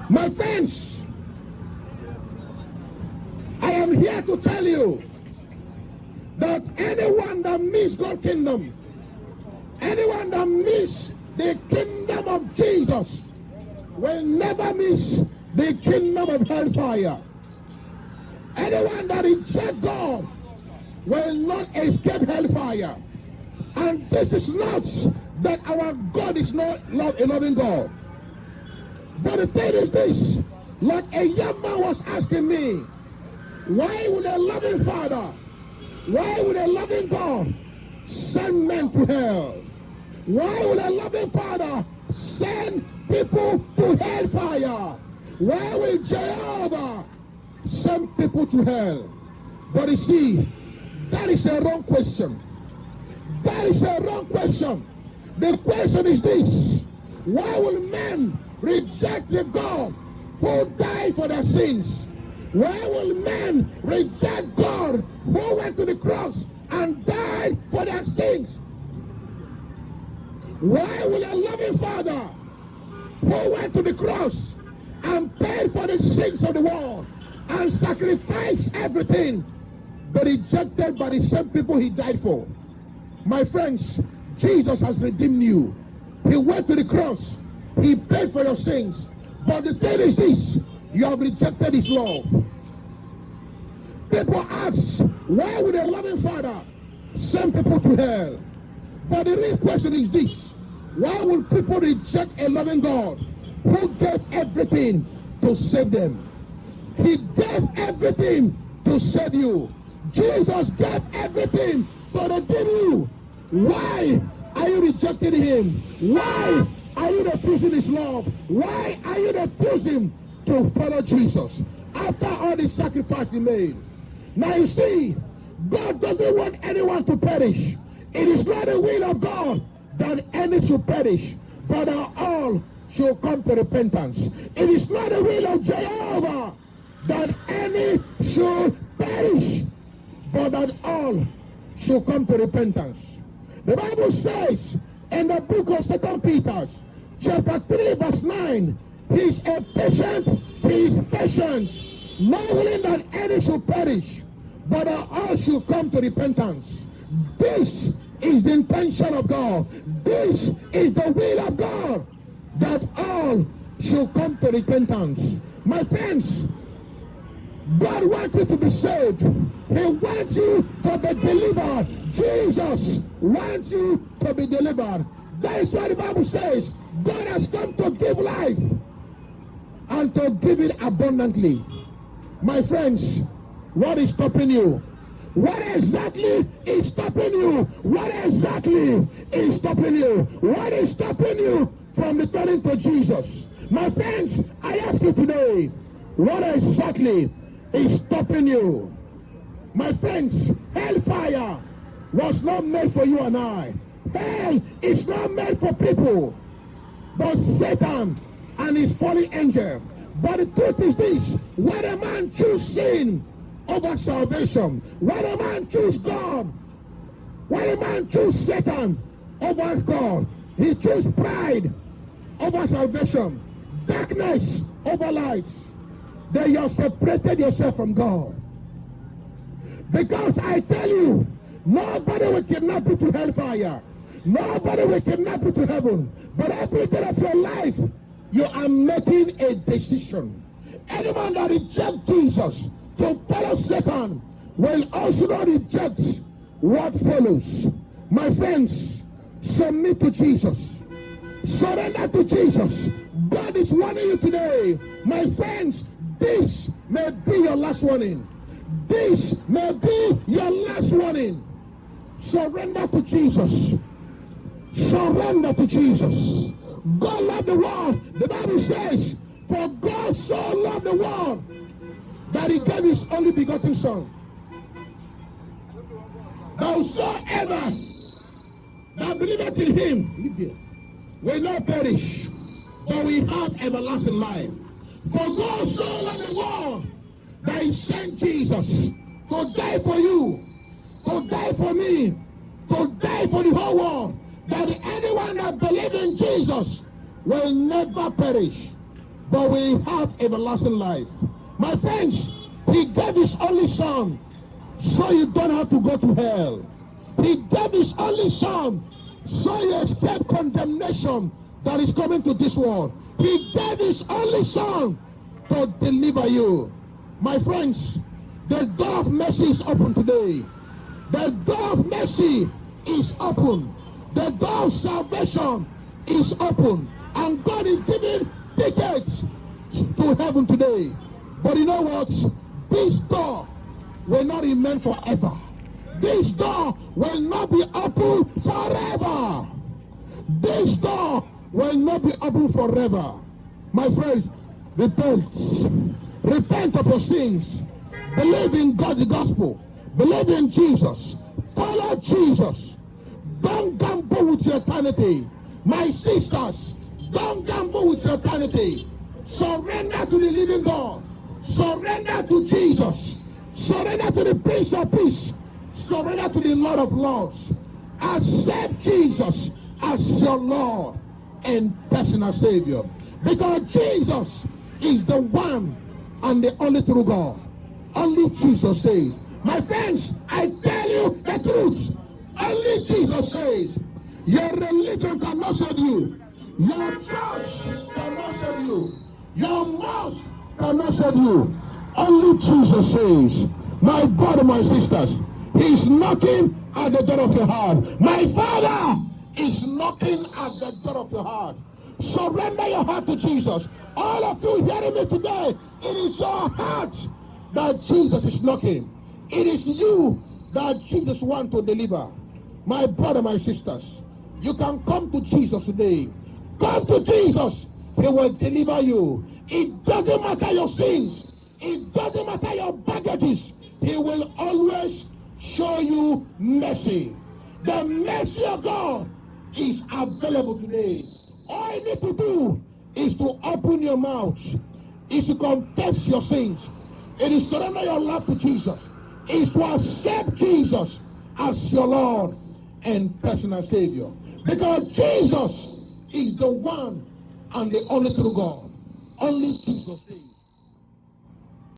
My friends, I am here to tell you that anyone that miss God's kingdom, anyone that miss the kingdom of Jesus, will never miss the kingdom of hellfire. Anyone that rejects God will not escape hellfire. And this is not that our God is not a loving God. But the thing is this, like a young man was asking me, why would a loving Father, why would a loving God send men to hell? Why would a loving Father send people to hellfire? Why will Jehovah send people to hell? But you see, that is a wrong question. That is a wrong question. The question is this: why will men reject the God who died for their sins? Why will men reject God who went to the cross and died for their sins? Why will a loving Father who went to the cross and paid for the sins of the world and sacrificed everything be rejected by the same people he died for? My friends, Jesus has redeemed you. He went to the cross. He paid for your sins. But the thing is this: you have rejected his love. People ask, why would a loving Father send people to hell? But the real question is this: why would people reject a loving God who gave everything to save them? He gave everything to save you. Jesus gave everything to redeem you. Why are you rejecting him? Why are you refusing his love? Why are you refusing to follow Jesus after all the sacrifice he made? Now you see, God doesn't want anyone to perish. It is not the will of God that any should perish, but that all should come to repentance. It is not the will of Jehovah that any should perish, but that all should come to repentance. The Bible says in the book of 2 Peter, chapter 3, verse 9, he is patient, not willing that any should perish, but that all should come to repentance. This is the intention of God. This is the will of God, that all should come to repentance. My friends, God wants you to be saved. He wants you to be delivered. Jesus wants you to be delivered. That is why the Bible says God has come to give life and to give it abundantly. My friends, what is stopping you? What exactly is stopping you? What exactly is stopping you? What is stopping you from returning to Jesus? My friends, I ask you today, what exactly is stopping you? My friends, hellfire was not made for you and I. Hell is not made for people, but Satan and his fallen angel. But the truth is this: when a man chooses sin over salvation, when a man chooses God, when a man chooses Satan over God, he chooses pride over salvation, darkness over light, then you have separated yourself from God. Because I tell you, nobody will kidnap you to hellfire. Nobody will kidnap you to heaven. But every day of your life, you are making a decision. Anyone that rejects Jesus to follow Satan will also not reject what follows. My friends, submit to Jesus. Surrender to Jesus. God is warning you today. My friends, this may be your last warning. This may be your last warning. Surrender to Jesus. Surrender to Jesus. God loved the world. The Bible says, for God so loved the world that he gave his only begotten Son, that whosoever that believeth in him will not perish, but we have everlasting life. For God so loved the world that he sent Jesus to die for you, to die for me, to die for the whole world, that anyone that believes in Jesus will never perish, but we have everlasting life. My friends, he gave his only son so you don't have to go to hell. He gave his only son so you escape condemnation that is coming to this world. He gave his only son to deliver you. My friends, the door of mercy is open today. The door of mercy is open. The door of salvation is open. And God is giving tickets to heaven today. But you know what? This door will not remain forever. This door will not be open forever. This door will not be open forever. My friends, repent. Repent of your sins. Believe in God's gospel. Believe in Jesus. Follow Jesus. Don't gamble with your eternity. My sisters, don't gamble with your eternity. Surrender to the living God. Surrender to Jesus. Surrender to the Prince of Peace. Surrender to the Lord of Lords. Accept Jesus as your Lord and personal Savior. Because Jesus is the one and the only true God. Only Jesus says. My friends, I tell you the truth. Only Jesus says. Your religion cannot save you. Your church cannot save you. Your mouth cannot save you. Only Jesus says. My brother, my sisters, he's knocking at the door of your heart. My Father is knocking at the door of your heart. Surrender your heart to Jesus. All of you hearing me today, it is your heart that Jesus is knocking. It is you that Jesus wants to deliver. My brother, my sisters, you can come to Jesus today. Come to Jesus. He will deliver you. It doesn't matter your sins. It doesn't matter your baggages. He will always show you mercy. The mercy of God is available today. All you need to do is to open your mouth, is to confess your sins. It is to surrender your life to Jesus. It is to accept Jesus as your Lord and personal Savior. Because Jesus is the one and the only true God. Only Jesus.